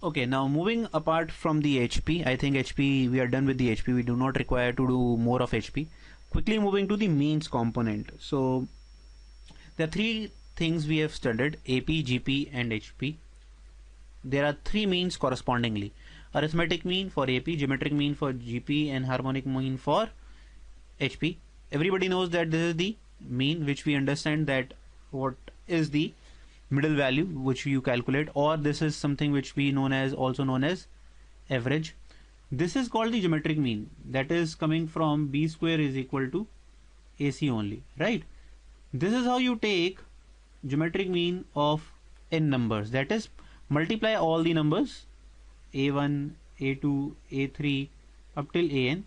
Okay, now moving apart from the HP, I think HP, we are done with the HP. We do not require to do more of HP. Quickly moving to the means component. So there are three things we have studied: AP, GP and HP. There are three means correspondingly: arithmetic mean for AP, geometric mean for GP and harmonic mean for HP. Everybody knows that this is the mean, which we understand that what is the middle value which you calculate, or this is something which we also known as average. This is called the geometric mean, that is coming from B square is equal to AC only, right? This is how you take geometric mean of n numbers, that is multiply all the numbers a1, a2, a3 up till an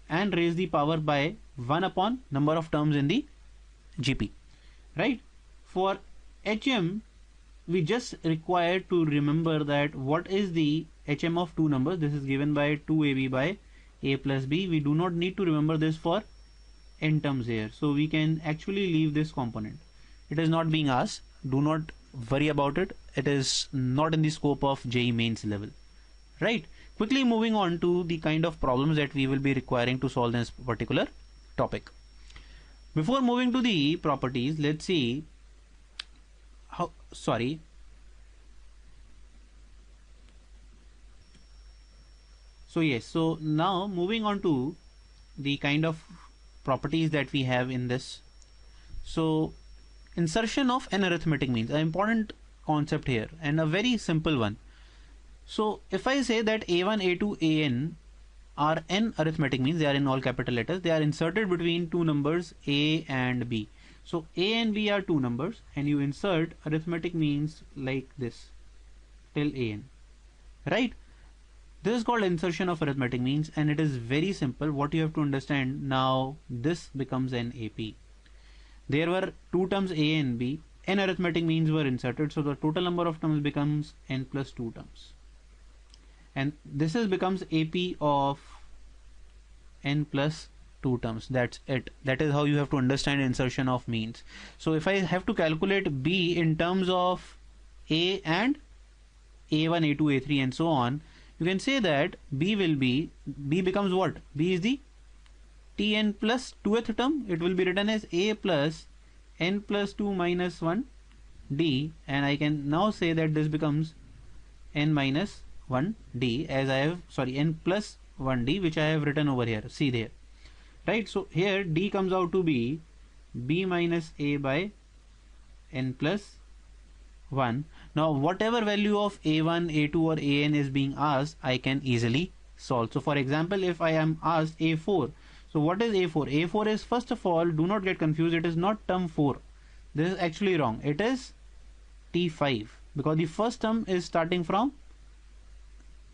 and raise the power by 1 upon number of terms in the GP, right? For HM, we just require to remember that what is the HM of two numbers. This is given by 2AB by A plus B. We do not need to remember this for n terms here, so we can actually leave this component. It is not being asked. Do not worry about it. It is not in the scope of JEE mains level, right? Quickly moving on to the kind of problems that we will be requiring to solve this particular topic. Before moving to the properties, let's see how, sorry. So yes, so now moving on to the kind of properties that we have in this. So insertion of an arithmetic means, an important concept here and a very simple one. So if I say that A1, A2, AN are n arithmetic means, they are in all capital letters, they are inserted between two numbers A and B. So A and B are two numbers and you insert arithmetic means like this till AN, right? This is called insertion of arithmetic means and it is very simple. What you have to understand now, this becomes an AP. There were two terms A and B, n arithmetic means were inserted, so the total number of terms becomes n plus 2 terms. And this becomes AP of n plus 2 terms. That's it. That is how you have to understand insertion of means. So if I have to calculate B in terms of A and A1, A2, A3 and so on, you can say that B becomes what? B is the Tn plus 2th term. It will be written as A plus n plus 2 minus 1 D, and I can now say that this becomes n minus 1 D, as I have, n plus 1 D, which I have written over here. See there, right? So here D comes out to be B minus A by n plus 1. Now whatever value of A1, A2 or AN is being asked, I can easily solve. So for example, if I am asked A4, so what is A4? A4 is, first of all, do not get confused, it is not term 4. This is actually wrong. It is T5 because the first term is starting from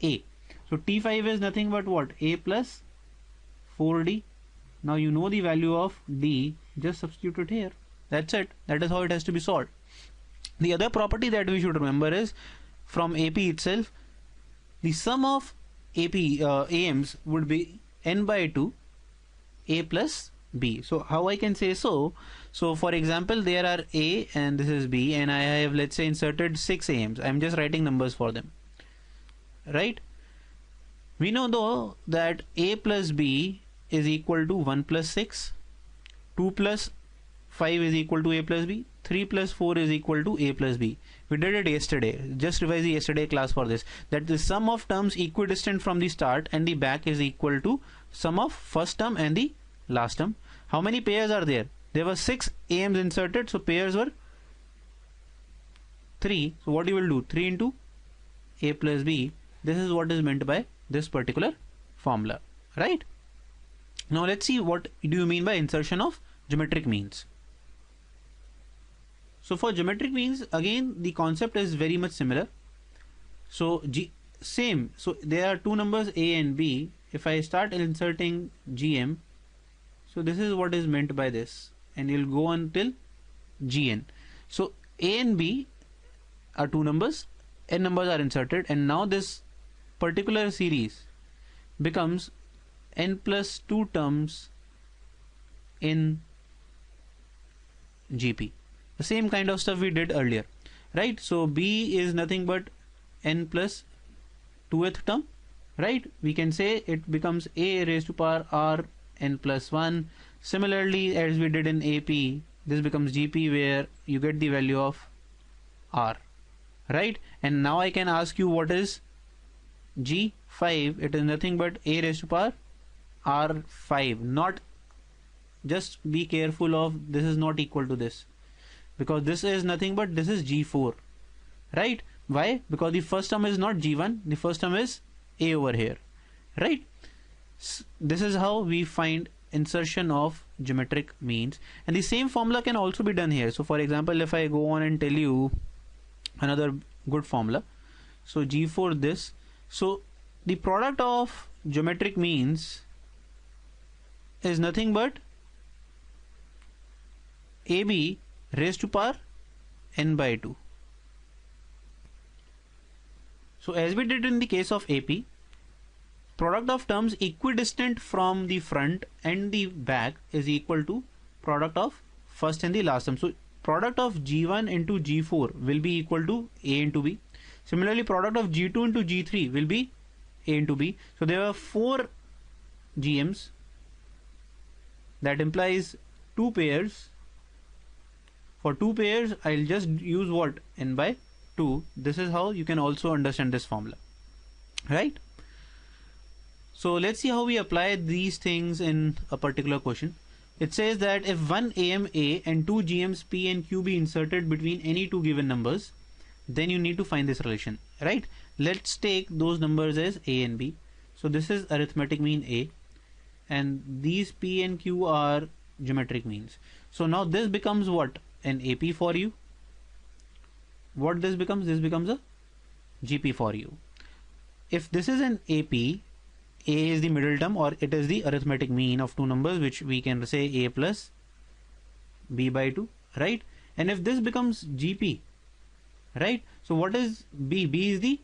A. So T5 is nothing but what? A plus 4D. Now you know the value of D, just substitute it here. That's it. That is how it has to be solved. The other property that we should remember is from AP itself, the sum of AP AMs would be n by 2 A plus B. So how I can say so? So for example, there are A and this is B and I have, let's say, inserted 6 AMs. I'm just writing numbers for them, right? We know though that A plus B is equal to 1 plus 6, 2 plus 5 is equal to A plus B, 3 plus 4 is equal to A plus B. We did it yesterday. Just revise the yesterday class for this. That the sum of terms equidistant from the start and the back is equal to sum of first term and the last term. How many pairs are there? There were 6 AMs inserted, so pairs were 3. So what you will do? 3 into A plus B. This is what is meant by this particular formula, right? Now let's see what do you mean by insertion of geometric means. So for geometric means, again the concept is very much similar. So same. So there are two numbers A and B. If I start inserting GM, so this is what is meant by this, and you'll go until GN. So A and B are two numbers, n numbers are inserted, and now this particular series becomes n plus 2 terms in GP. The same kind of stuff we did earlier, right? So B is nothing but n plus 2th term, right? We can say it becomes a raised to power r n plus 1. Similarly, as we did in AP, this becomes GP, where you get the value of r, right? And now I can ask you, what is G5? It is nothing but a raised to power r5. Not, just be careful of, this is not equal to this, because this is nothing but, this is G4, right? Why? Because the first term is not G1, the first term is a over here, right? This is how we find insertion of geometric means, and the same formula can also be done here. So for example, if I go on and tell you another good formula, so G4 this, so the product of geometric means is nothing but AB raised to power n by 2. So as we did in the case of AP, product of terms equidistant from the front and the back is equal to product of first and the last term. So product of G1 into G4 will be equal to A into B. Similarly, product of G2 into G3 will be A into B. So there are 4 GMs. That implies 2 pairs. For 2 pairs, I'll just use what? N by 2. This is how you can also understand this formula, right? So let's see how we apply these things in a particular question. It says that if one AMA and 2 GMs P and Q be inserted between any 2 given numbers, then you need to find this relation, right? Let's take those numbers as A and B. So this is arithmetic mean A, and these P and Q are geometric means. So now this becomes what? An AP for you. What this becomes? This becomes a GP for you. If this is an AP, A is the middle term, or it is the arithmetic mean of 2 numbers, which we can say A plus B by 2, right? And if this becomes GP, right? So what is B? B is the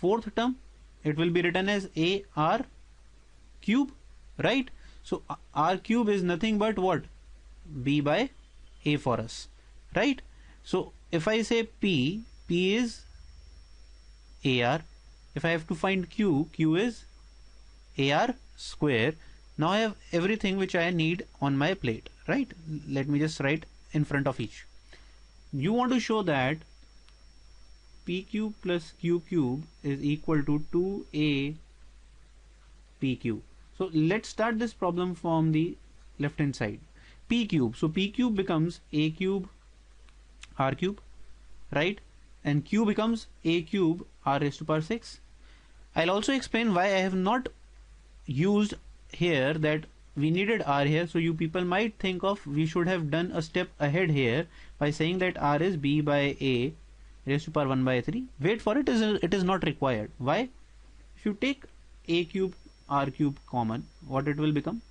4th term. It will be written as AR cube, right? So R cube is nothing but what? B by A for us, right? So if I say P, P is AR. If I have to find Q, Q is AR square. Now I have everything which I need on my plate, right? Let me just write in front of each. You want to show that P cube plus Q cube is equal to 2A P cube. So let's start this problem from the left hand side. P cube. So P cube becomes A cube R cube, right? And Q becomes A cube R raised to power 6. I'll also explain why I have not used here that we needed R here. So you people might think of, we should have done a step ahead here by saying that R is B by A raised to power 1 by 3. Wait for it, it is not required. Why? If you take A cube R cube common, what it will become?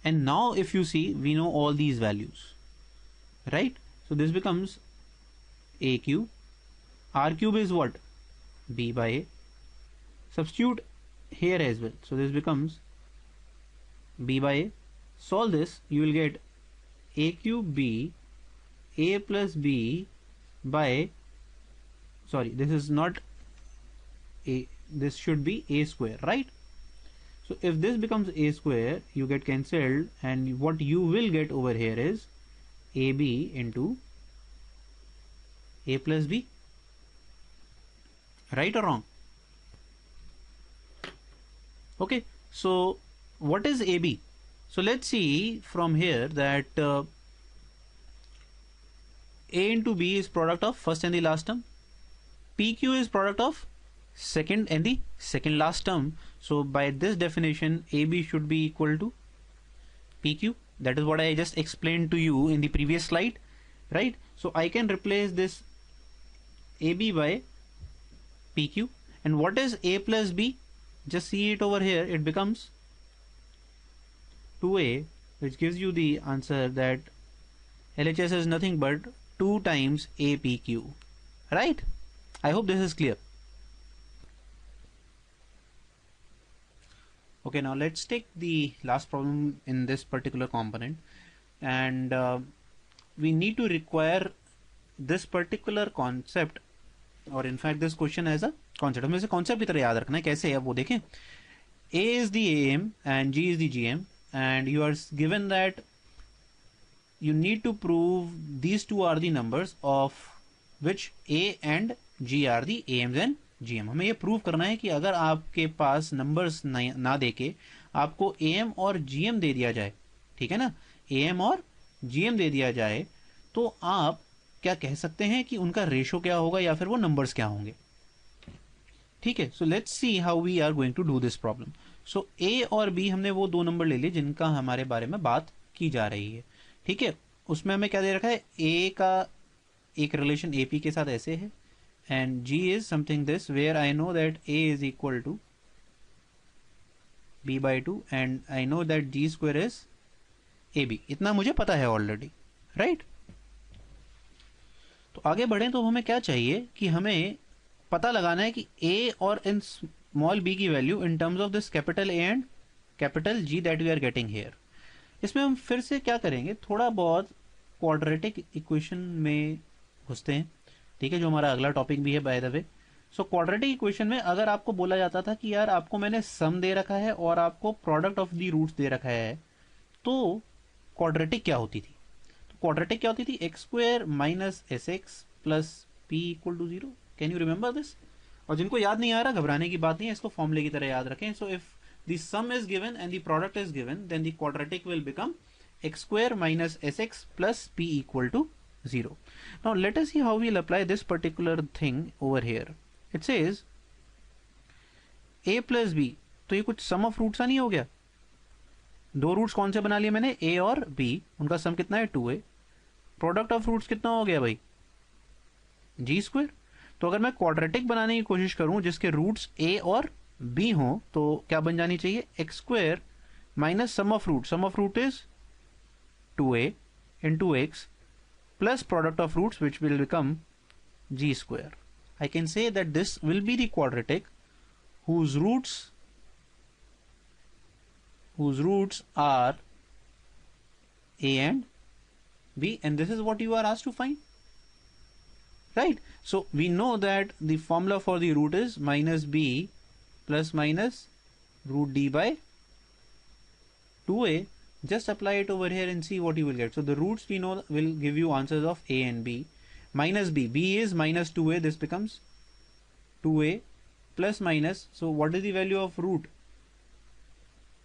And now if you see, we know all these values, right? So this becomes A cube. R cube is what? B by A. Substitute here as well. So this becomes B by A. Solve this, you will get A cube B, A plus B by, sorry, this is not A, this should be A square, right? So if this becomes A square, you get cancelled, and what you will get over here is AB into A plus B. Right or wrong? Okay, so what is AB? So let's see from here that A into B is product of first and the last term. PQ is product of second and the second last term. So by this definition, AB should be equal to PQ. That is what I just explained to you in the previous slide, right? So I can replace this AB by PQ. And what is A plus B? Just see it over here. It becomes 2A, which gives you the answer that LHS is nothing but 2 times APQ, right? I hope this is clear. Okay, now let's take the last problem in this particular component, and we need to require this particular concept और in fact this question as a concept, हमें इसे concept की तरह याद रखना है। कैसे है वो देखें। A is the AM and G is the GM, and you are given that you need to prove these two are the numbers of which A and G are the AMs and GM। हमें ये prove करना है कि अगर आपके पास numbers ना देके आपको AM और GM दे दिया जाए, ठीक है ना, AM और GM दे दिया जाए, तो आप क्या कह सकते हैं कि उनका रेशो क्या होगा या फिर वो नंबर्स क्या होंगे। ठीक है, so let's see how we are going to do this problem. So A और बी हमने वो दो नंबर ले लिए जिनका हमारे बारे में बात की जा रही है। ठीक है, उसमें हमें क्या दे रखा है, ए का एक रिलेशन ए पी के साथ ऐसे है, and G is something this where I know that A is equal to B by two and I know that G square is A B. इतना मुझे पता है ऑलरेडी, राइट। तो आगे बढ़ें तो हमें क्या चाहिए कि हमें पता लगाना है कि a और इन स्मॉल b की value in terms of this capital A and capital G that we are getting here. इसमें हम फिर से क्या करेंगे, थोड़ा बहुत क्वाड्रेटिक इक्वेशन में घुसते हैं। ठीक है, जो हमारा अगला टॉपिक भी है by the way. So quadratic equation में अगर आपको बोला जाता था कि यार आपको मैंने सम दे रखा है और आपको प्रोडक्ट ऑफ द रूट्स दे रखा है, तो क्वाड्रेटिक क्या होती थी। तो क्वाड्रेटिक क्या होती थी, X square minus S X plus P equal to 0। Can you remember this. और जिनको याद नहीं आ रहा, घबराने की बात नहीं है, इसको फॉर्मूले की तरह याद रखें। So if the sum is given and the product is given, then the quadratic will become X square minus S X plus P equal to 0। Now let us see how we'll apply this particular thing over here. It says a plus B, तो ये कुछ सम of roots नहीं हो गया। दो roots कौन से बना लिए मैंने, a और b, उनका सम कितना है 2a। प्रोडक्ट ऑफ रूट्स कितना हो गया भाई, जी स्क्वायर। तो अगर मैं क्वाड्रेटिक बनाने की कोशिश करूं जिसके रूट्स a और b हों, तो क्या बन जानी चाहिए, X square minus sum of root is 2a into X plus product of roots which will become g square. I can say that this will be the quadratic whose roots are a and b, and this is what you are asked to find, right? So we know that the formula for the root is minus b plus minus root d by 2a. Just apply it over here and see what you will get. So the roots we know will give you answers of a and b. Minus b is minus 2a, this becomes 2a plus minus, so what is the value of root,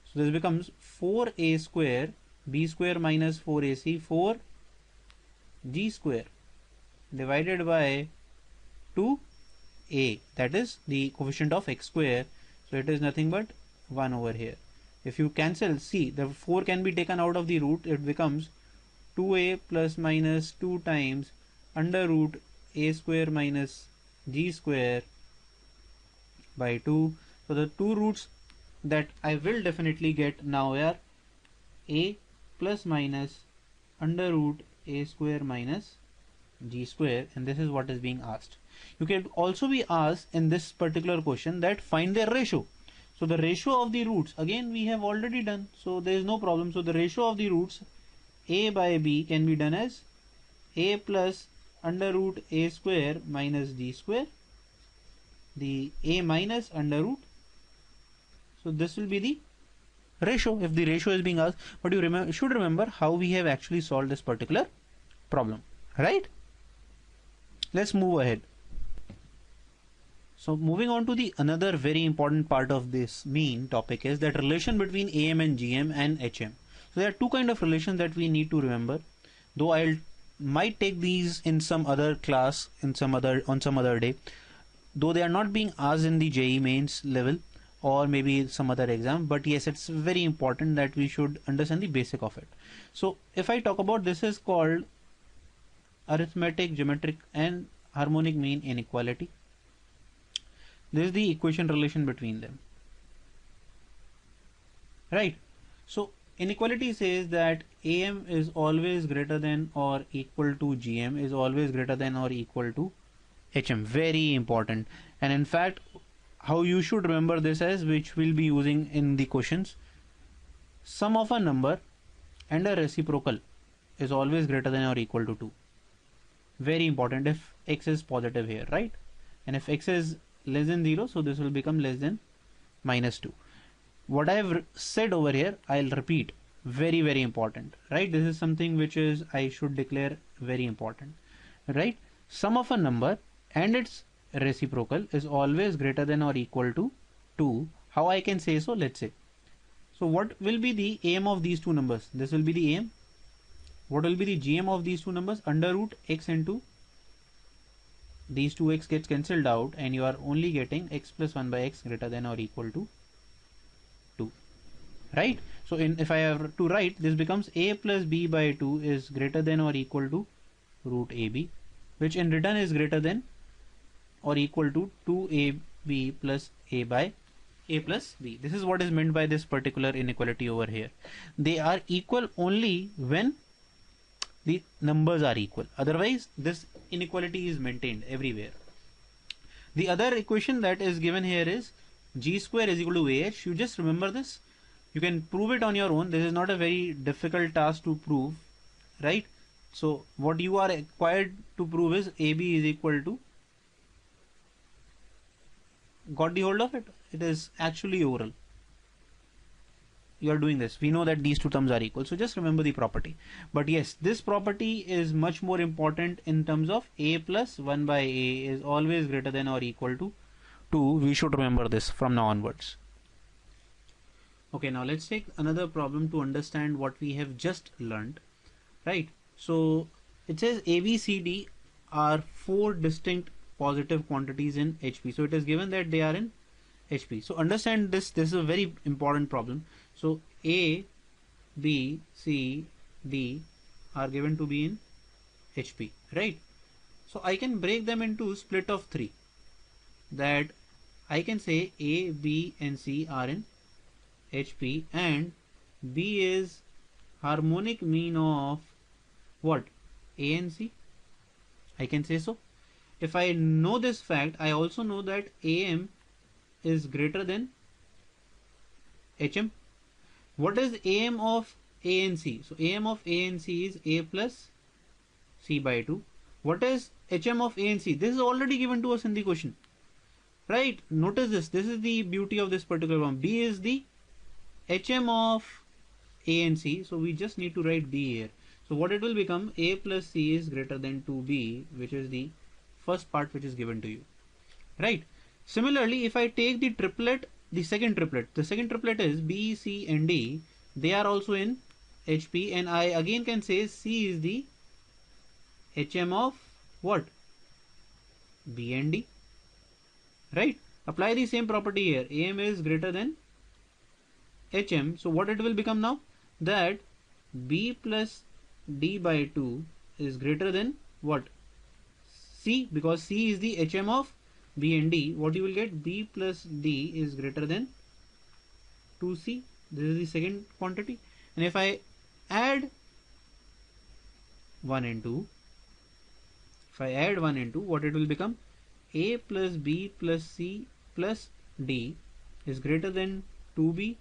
so this becomes 4a square, b square minus 4ac, 4g square divided by 2a, that is the coefficient of x square, so it is nothing but 1 over here. If you cancel, see the 4 can be taken out of the root, it becomes 2a plus minus 2 times under root a square minus g square by 2. So the two roots that I will definitely get now are a plus minus under root a square minus g square, and this is what is being asked. You can also be asked in this particular question that find their ratio. So the ratio of the roots, again we have already done, so there is no problem. So the ratio of the roots a by b can be done as a plus under root a square minus d square, the a minus under root, so this will be the ratio if the ratio is being asked. But you should remember how we have actually solved this particular problem, right? Let's move ahead. So moving on to the another very important part of this main topic is that relation between AM and GM and HM. So there are two kind of relations that we need to remember, though I'll might take these in some other class on some other day, though they are not being asked in the JEE mains level or maybe some other exam, but yes, it's very important that we should understand the basic of it. So if I talk about, this is called arithmetic, geometric and harmonic mean inequality. This is the equation relation between them, right? So inequality says that AM is always greater than or equal to GM is always greater than or equal to HM. Very important. And in fact, how you should remember this as, which we'll be using in the questions, sum of a number and a reciprocal is always greater than or equal to 2. Very important if x is positive here, right? and if x is less than 0, so this will become less than -2. What I have said over here, I'll repeat, very very important, right? This is something which is I should declare very important, right? Sum of a number and its reciprocal is always greater than or equal to 2. How I can say so? Let's say, so what will be the aim of these two numbers? This will be the aim. What will be the GM of these two numbers? Under root x into these two x gets cancelled out, and you are only getting x plus 1 by x greater than or equal to 2, right? So if I have to write, this becomes a plus b by 2 is greater than or equal to root ab, which in return is greater than or equal to 2ab plus a by a plus b. This is what is meant by this particular inequality over here. They are equal only when the numbers are equal. Otherwise, this inequality is maintained everywhere. The other equation that is given here is g square is equal to ah. You just remember this. You can prove it on your own. This is not a very difficult task to prove, right? So what you are required to prove is ab is equal to, got the hold of it? It is actually oral. You are doing this. We know that these two terms are equal, so just remember the property. But yes, this property is much more important in terms of a plus 1 by a is always greater than or equal to 2. We should remember this from now onwards. Okay, now let's take another problem to understand what we have just learned, right? So it says a, b, c, d are 4 distinct positive quantities in HP. So it is given that they are in HP. So understand this. This is a very important problem. So A, B, C, D are given to be in HP, right? So I can break them into split of 3. That I can say A, B and C are in HP, and B is harmonic mean of what? A and C. I can say so. If I know this fact, I also know that AM is greater than HM. What is AM of A and C? So AM of A and C is A plus C by 2. What is HM of A and C? This is already given to us in the question, right? Notice this. This is the beauty of this particular one. B is the HM of A and C. So we just need to write B here. So what it will become? A plus C is greater than 2B, which is the first part which is given to you, right? Similarly, if I take the triplet, the second triplet is B, C and D. They are also in HP, and I again can say C is the HM of what? B and D, right? Apply the same property here. AM is greater than HM. So what it will become now? That B plus D by 2 is greater than what? C, because C is the HM of B and D. What you will get? B plus D is greater than 2C. This is the second quantity. And if I add 1 and 2, what it will become? A plus B plus C plus D is greater than 2B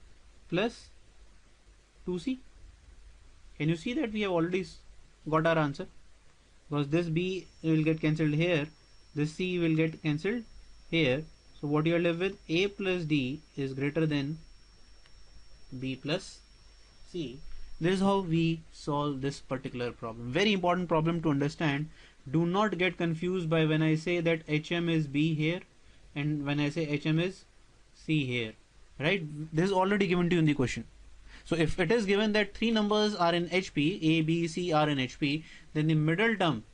plus 2C. Can you see that we have already got our answer? Because this B will get cancelled here, this C will get cancelled here. So what you are left with? A plus D is greater than B plus C. This is how we solve this particular problem. Very important problem to understand. Do not get confused by when I say that HM is B here and when I say HM is C here, right? This is already given to you in the question. So if it is given that 3 numbers are in HP, A, B, C are in HP, then the middle term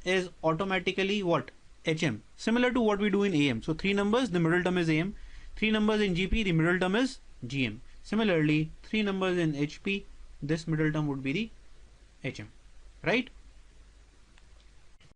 is automatically what? HM. Similar to what we do in AM. So 3 numbers, the middle term is AM. 3 numbers in GP, the middle term is GM. Similarly, 3 numbers in HP, this middle term would be the HM, right?